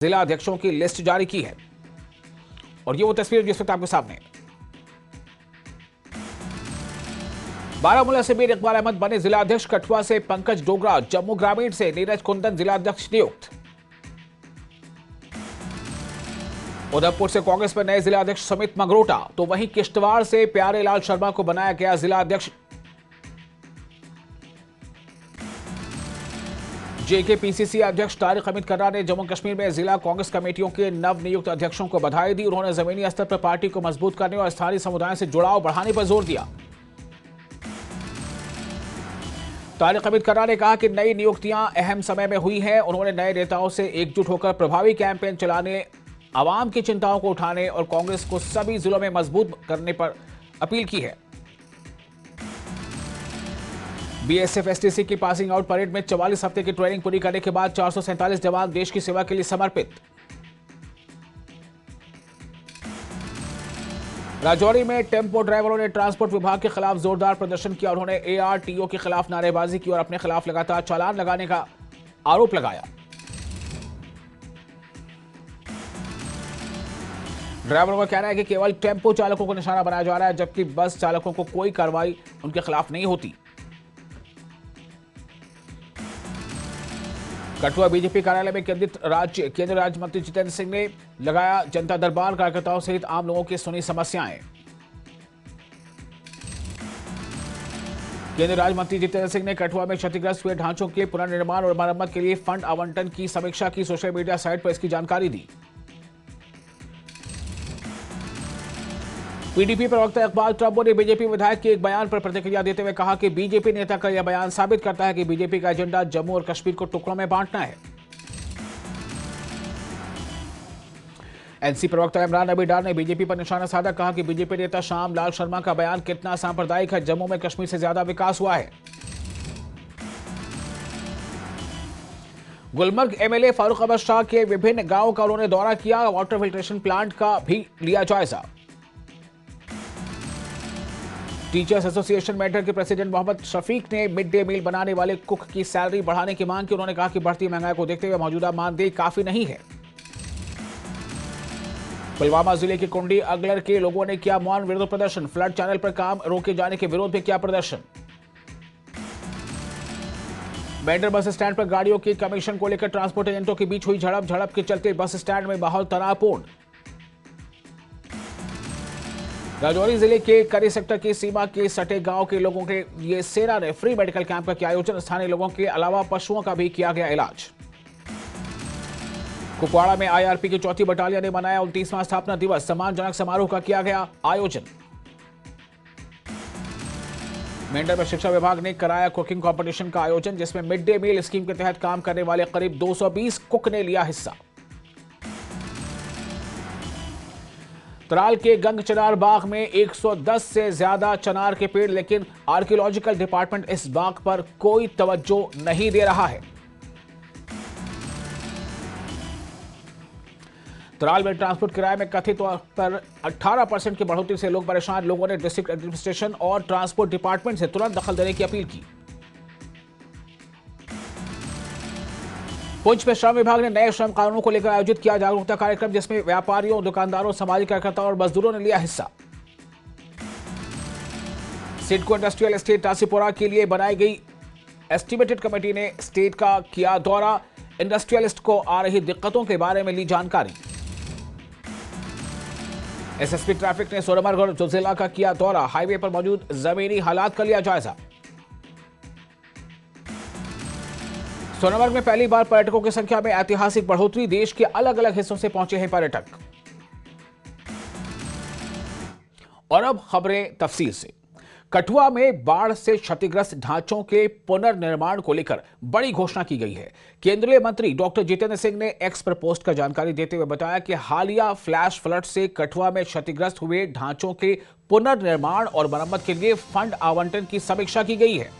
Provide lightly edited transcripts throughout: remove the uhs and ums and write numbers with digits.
जिला अध्यक्षों की लिस्ट जारी की है और ये वो तस्वीर जिस वक्त आपके सामने है। बारामूला से मीर इकबाल अहमद बने जिला अध्यक्ष। कठुआ से पंकज डोगरा, जम्मू ग्रामीण से नीरज कुंदन जिला अध्यक्ष नियुक्त। उधमपुर से कांग्रेस में नए जिला अध्यक्ष समित मंगरोटा, तो वहीं किश्तवाड़ से प्यारे लाल शर्मा को बनाया गया जिला अध्यक्ष। जेकेपीसीसी अध्यक्ष तारिक हमीद कर्रा ने जम्मू कश्मीर में जिला कांग्रेस कमेटियों के नवनियुक्त अध्यक्षों को बधाई दी। उन्होंने जमीनी स्तर पर पार्टी को मजबूत करने और स्थानीय समुदायों से जुड़ाव बढ़ाने पर जोर दिया। तारिक हमीद कर्रा ने कहा कि नई नियुक्तियां अहम समय में हुई हैं। उन्होंने नए नेताओं से एकजुट होकर प्रभावी कैंपेन चलाने, आवाम की चिंताओं को उठाने और कांग्रेस को सभी जिलों में मजबूत करने पर अपील की है। बीएसएफ एसटीसी की पासिंग आउट परेड में 44 हफ्ते की ट्रेनिंग पूरी करने के बाद 447 जवान देश की सेवा के लिए समर्पित। राजौरी में टेम्पो ड्राइवरों ने ट्रांसपोर्ट विभाग के खिलाफ जोरदार प्रदर्शन किया। उन्होंने एआरटीओ के खिलाफ नारेबाजी की और अपने खिलाफ लगातार चालान लगाने का आरोप लगाया। ड्राइवरों का कहना है कि केवल टेम्पो चालकों को निशाना बनाया जा रहा है, जबकि बस चालकों को कोई कार्रवाई उनके खिलाफ नहीं होती। कठुआ बीजेपी कार्यालय में केंद्रीय राज्य मंत्री जितेंद्र सिंह ने लगाया जनता दरबार। कार्यकर्ताओं सहित आम लोगों की सुनी समस्याएं। केंद्रीय राज्य मंत्री जितेंद्र सिंह ने कठुआ में क्षतिग्रस्त हुए ढांचों के पुनर्निर्माण और मरम्मत के लिए फंड आवंटन की समीक्षा की। सोशल मीडिया साइट पर इसकी जानकारी दी। पीडीपी प्रवक्ता इकबाल ट्रम्बो ने बीजेपी विधायक के एक बयान पर प्रतिक्रिया देते हुए कहा कि बीजेपी नेता का यह बयान साबित करता है कि बीजेपी का एजेंडा जम्मू और कश्मीर को टुकड़ों में बांटना है। एनसी प्रवक्ता इमरान नबी डार ने बीजेपी पर निशाना साधा, कहा कि बीजेपी नेता श्याम लाल शर्मा का बयान कितना सांप्रदायिक है। जम्मू में कश्मीर से ज्यादा विकास हुआ है। गुलमर्ग एमएलए फारूक अहमद शाह के विभिन्न गांवों का उन्होंने दौरा किया। वाटर फिल्ट्रेशन प्लांट का भी लिया जायजा। टीचर्स एसोसिएशन मेंटर के प्रेसिडेंट मोहम्मद शफीक ने मिड डे मील बनाने वाले कुक की सैलरी बढ़ाने की मांग की। उन्होंने कहा कि बढ़ती महंगाई को देखते हुए मौजूदा मानदेय काफी नहीं है। पुलवामा जिले के कुंडी अगलर के लोगों ने किया मौन विरोध प्रदर्शन। फ्लड चैनल पर काम रोके जाने के विरोध में किया प्रदर्शन। मेंढर बस स्टैंड पर गाड़ियों की कमीशन को लेकर ट्रांसपोर्ट एजेंटों के बीच हुई झड़प के चलते बस स्टैंड में माहौल तनावपूर्ण। राजौरी जिले के करी सेक्टर की सीमा के सटे गांव के लोगों के लिए सेना ने फ्री मेडिकल कैंप का किया आयोजन। स्थानीय लोगों के अलावा पशुओं का भी किया गया इलाज। कुपवाड़ा में आईआरपी की 4थी बटालियन ने मनाया 29वां स्थापना दिवस। सम्मानजनक समारोह का किया गया आयोजन। मेंढर में शिक्षा विभाग ने कराया कुकिंग कंपटीशन का आयोजन, जिसमें मिड डे मील स्कीम के तहत काम करने वाले करीब 220 कुक ने लिया हिस्सा। तराल के गंग चनार बाग में 110 से ज्यादा चनार के पेड़, लेकिन आर्कियोलॉजिकल डिपार्टमेंट इस बाग पर कोई तवज्जो नहीं दे रहा है। तराल में ट्रांसपोर्ट किराए में कथित तौर पर 18% की बढ़ोतरी से लोग परेशान। लोगों ने डिस्ट्रिक्ट एडमिनिस्ट्रेशन और ट्रांसपोर्ट डिपार्टमेंट से तुरंत दखल देने की अपील की। पुंछ में श्रम विभाग ने नए श्रम कानूनों को लेकर आयोजित किया जागरूकता कार्यक्रम, जिसमें व्यापारियों, दुकानदारों, सामाजिक कार्यकर्ताओं और मजदूरों ने लिया हिस्सा। सिडको इंडस्ट्रियल एस्टेट टासीपुरा के लिए बनाई गई एस्टिमेटेड कमेटी ने स्टेट का किया दौरा। इंडस्ट्रियलिस्ट को आ रही दिक्कतों के बारे में ली जानकारी। एसएसपी ट्रैफिक ने सोनमर्ग और जोजिला का किया दौरा। हाईवे पर मौजूद जमीनी हालात का लिया जायजा। सोनमर्ग में पहली बार पर्यटकों की संख्या में ऐतिहासिक बढ़ोतरी। देश के अलग अलग हिस्सों से पहुंचे हैं पर्यटक। और अब खबरें तफसील से। कठुआ में बाढ़ से क्षतिग्रस्त ढांचों के पुनर्निर्माण को लेकर बड़ी घोषणा की गई है। केंद्रीय मंत्री डॉक्टर जितेंद्र सिंह ने एक्स पर पोस्ट कर जानकारी देते हुए बताया कि हालिया फ्लैश फ्लड से कठुआ में क्षतिग्रस्त हुए ढांचों के पुनर्निर्माण और मरम्मत के लिए फंड आवंटन की समीक्षा की गई है।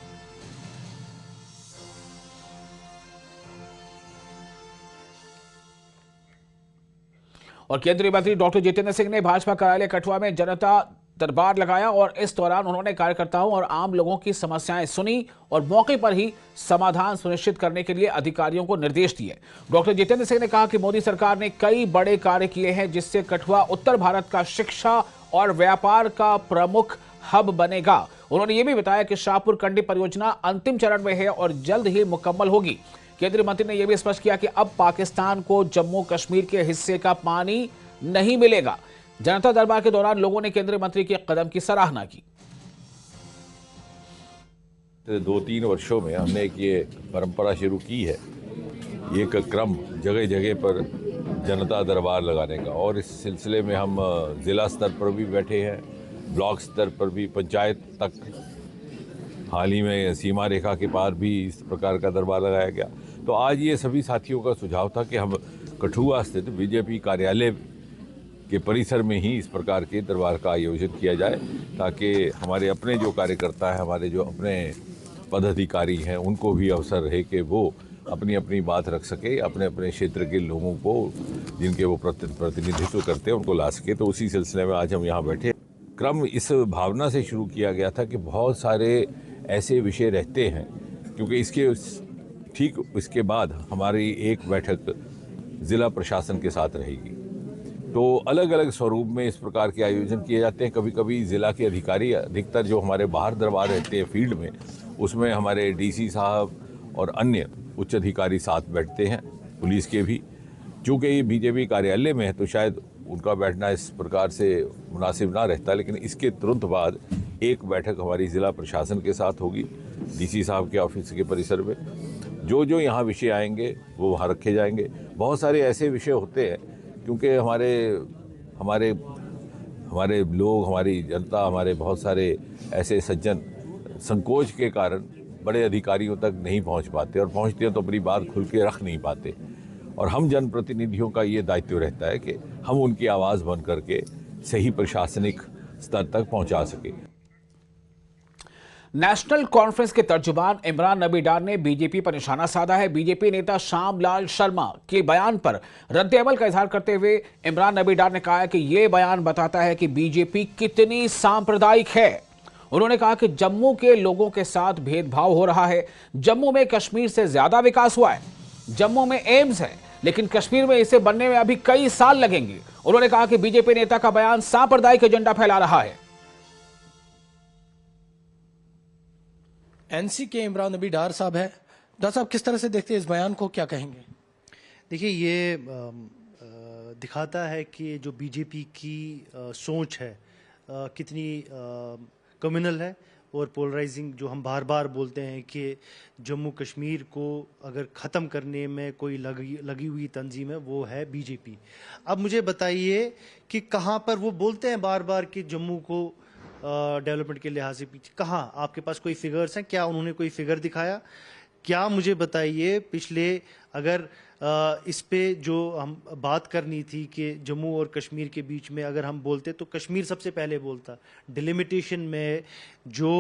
और केंद्रीय मंत्री डॉक्टर जितेंद्र सिंह ने भाजपा कार्यालय कठुआ में जनता दरबार लगाया और इस दौरान उन्होंने कार्यकर्ताओं और आम लोगों की समस्याएं सुनी और मौके पर ही समाधान सुनिश्चित करने के लिए अधिकारियों को निर्देश दिए। डॉक्टर जितेंद्र सिंह ने कहा कि मोदी सरकार ने कई बड़े कार्य किए हैं जिससे कठुआ उत्तर भारत का शिक्षा और व्यापार का प्रमुख हब बनेगा। उन्होंने ये भी बताया कि शाहपुर कंडी परियोजना अंतिम चरण में है और जल्द ही मुकम्मल होगी। केंद्रीय मंत्री ने यह भी स्पष्ट किया कि अब पाकिस्तान को जम्मू कश्मीर के हिस्से का पानी नहीं मिलेगा। जनता दरबार के दौरान लोगों ने केंद्रीय मंत्री के कदम की सराहना की। 2-3 वर्षों में हमने एक ये परंपरा शुरू की है, एक क्रम जगह जगह पर जनता दरबार लगाने का, और इस सिलसिले में हम ज़िला स्तर पर भी बैठे हैं, ब्लॉक स्तर पर भी, पंचायत तक। हाल ही में सीमा रेखा के पार भी इस प्रकार का दरबार लगाया गया। तो आज ये सभी साथियों का सुझाव था कि हम कठुआ स्थित बीजेपी कार्यालय के परिसर में ही इस प्रकार के दरबार का आयोजन किया जाए, ताकि हमारे अपने जो कार्यकर्ता हैं, हमारे जो अपने पदाधिकारी हैं, उनको भी अवसर रहे कि वो अपनी अपनी बात रख सके, अपने अपने क्षेत्र के लोगों को जिनके वो प्रतिनिधित्व करते हैं उनको ला सके। तो उसी सिलसिले में आज हम यहाँ बैठे। क्रम इस भावना से शुरू किया गया था कि बहुत सारे ऐसे विषय रहते हैं, क्योंकि ठीक इसके बाद हमारी एक बैठक ज़िला प्रशासन के साथ रहेगी। तो अलग अलग स्वरूप में इस प्रकार के आयोजन किए जाते हैं। कभी कभी ज़िला के अधिकारी, अधिकतर जो हमारे बाहर दरबार रहते हैं फील्ड में, उसमें हमारे डीसी साहब और अन्य उच्च अधिकारी साथ बैठते हैं, पुलिस के भी। चूँकि ये बीजेपी कार्यालय में है तो शायद उनका बैठना इस प्रकार से मुनासिब ना रहता, लेकिन इसके तुरंत बाद एक बैठक हमारी ज़िला प्रशासन के साथ होगी, डीसी साहब के ऑफिस के परिसर में। जो जो यहाँ विषय आएंगे वो वहाँ रखे जाएंगे। बहुत सारे ऐसे विषय होते हैं, क्योंकि हमारे लोग, हमारी जनता, हमारे बहुत सारे ऐसे सज्जन संकोच के कारण बड़े अधिकारियों तक नहीं पहुंच पाते, और पहुंचते हैं तो अपनी बात खुल के रख नहीं पाते। और हम जनप्रतिनिधियों का ये दायित्व रहता है कि हम उनकी आवाज़ बन करके सही प्रशासनिक स्तर तक पहुंचा सके। नेशनल कॉन्फ्रेंस के तर्जुमान इमरान नबी डार ने बीजेपी पर निशाना साधा है। बीजेपी नेता श्यामलाल शर्मा के बयान पर रद्द-ए-अमल का इजहार करते हुए इमरान नबी डार ने कहा है कि यह बयान बताता है कि बीजेपी कितनी सांप्रदायिक है। उन्होंने कहा कि जम्मू के लोगों के साथ भेदभाव हो रहा है। जम्मू में कश्मीर से ज्यादा विकास हुआ है। जम्मू में एम्स है, लेकिन कश्मीर में इसे बनने में अभी कई साल लगेंगे। उन्होंने कहा कि बीजेपी नेता का बयान सांप्रदायिक एजेंडा फैला रहा है। एनसी के इमरान नबी डार साहब है। डार साहब, किस तरह से देखते हैं इस बयान को, क्या कहेंगे? देखिए, ये दिखाता है कि जो बीजेपी की सोच है कितनी कम्युनल है और पोलराइजिंग। जो हम बार बार बोलते हैं कि जम्मू कश्मीर को अगर ख़त्म करने में कोई लगी हुई तंजीम है, वो है बीजेपी। अब मुझे बताइए कि कहाँ पर वो बोलते हैं बार बार कि जम्मू को डेवलपमेंट के लिहाज से पीछे, कहाँ आपके पास कोई फिगर्स हैं? क्या उन्होंने कोई फिगर दिखाया? क्या मुझे बताइए, पिछले अगर इस पे जो हम बात करनी थी कि जम्मू और कश्मीर के बीच में अगर हम बोलते तो कश्मीर सबसे पहले बोलता। डिलिमिटेशन में जो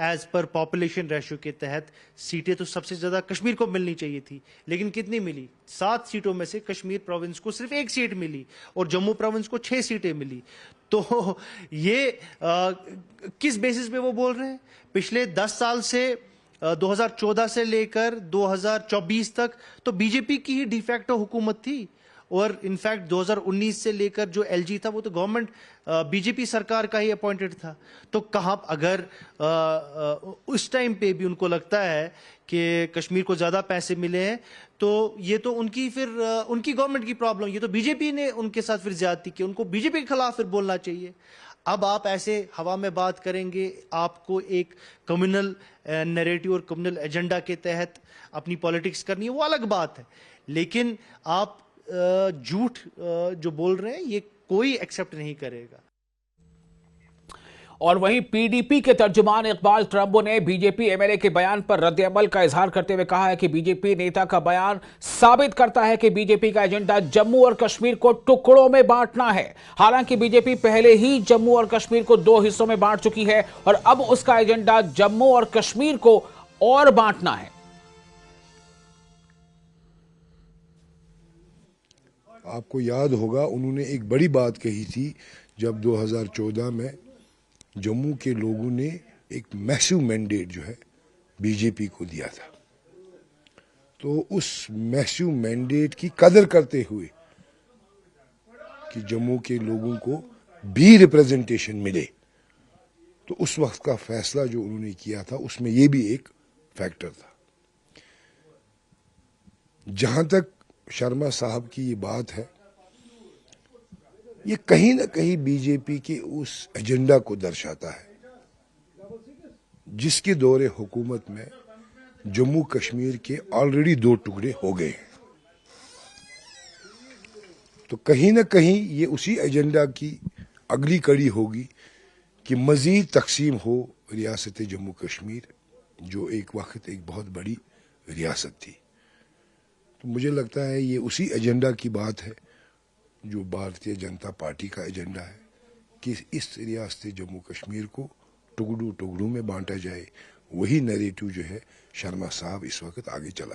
एज पर पॉपुलेशन रेशियो के तहत सीटें तो सबसे ज़्यादा कश्मीर को मिलनी चाहिए थी, लेकिन कितनी मिली? 7 सीटों में से कश्मीर प्रोविंस को सिर्फ 1 सीट मिली और जम्मू प्रोविंस को 6 सीटें मिली। तो ये किस बेसिस पे वो बोल रहे हैं? पिछले 10 साल से 2014 से लेकर 2024 तक तो बीजेपी की ही डिफैक्टो हुकूमत थी, और इनफैक्ट 2019 से लेकर जो एलजी था वो तो गवर्नमेंट बीजेपी सरकार का ही अपॉइंटेड था। तो कहाँ अगर उस टाइम पे भी उनको लगता है कि कश्मीर को ज़्यादा पैसे मिले हैं, तो ये तो उनकी फिर उनकी गवर्नमेंट की प्रॉब्लम। ये तो बीजेपी ने उनके साथ फिर ज्यादती की, उनको बीजेपी के खिलाफ फिर बोलना चाहिए। अब आप ऐसे हवा में बात करेंगे, आपको एक कम्युनल नैरेटिव और कम्युनल एजेंडा के तहत अपनी पॉलिटिक्स करनी है, वो अलग बात है। लेकिन आप झूठ जो बोल रहे हैं, ये कोई एक्सेप्ट नहीं करेगा। और वहीं पीडीपी के तर्जुमान इकबाल ट्रम्बो ने बीजेपी एमएलए के बयान पर रद्द-ए-अमल का इजहार करते हुए कहा है कि बीजेपी नेता का बयान साबित करता है कि बीजेपी का एजेंडा जम्मू और कश्मीर को टुकड़ों में बांटना है। हालांकि बीजेपी पहले ही जम्मू और कश्मीर को 2 हिस्सों में बांट चुकी है और अब उसका एजेंडा जम्मू और कश्मीर को और बांटना है। आपको याद होगा, उन्होंने एक बड़ी बात कही थी जब 2014 में जम्मू के लोगों ने एक मैसिव मैंडेट जो है बीजेपी को दिया था, तो उस मैसिव मैंडेट की कदर करते हुए कि जम्मू के लोगों को भी रिप्रेजेंटेशन मिले, तो उस वक्त का फैसला जो उन्होंने किया था उसमें ये भी एक फैक्टर था। जहां तक शर्मा साहब की ये बात है, ये कहीं ना कहीं बीजेपी के उस एजेंडा को दर्शाता है जिसके दौरे हुकूमत में जम्मू कश्मीर के ऑलरेडी 2 टुकड़े हो गए हैं। तो कहीं ना कहीं ये उसी एजेंडा की अगली कड़ी होगी कि मजीद तकसीम हो रियासत जम्मू कश्मीर, जो एक वक्त एक बहुत बड़ी रियासत थी। तो मुझे लगता है ये उसी एजेंडा की बात है जो भारतीय जनता पार्टी का एजेंडा है कि इस रियासत जम्मू कश्मीर को टुकड़ों टुकड़ों में बांटा जाए। वही नैरेटिव जो है शर्मा साहब इस वक्त आगे चला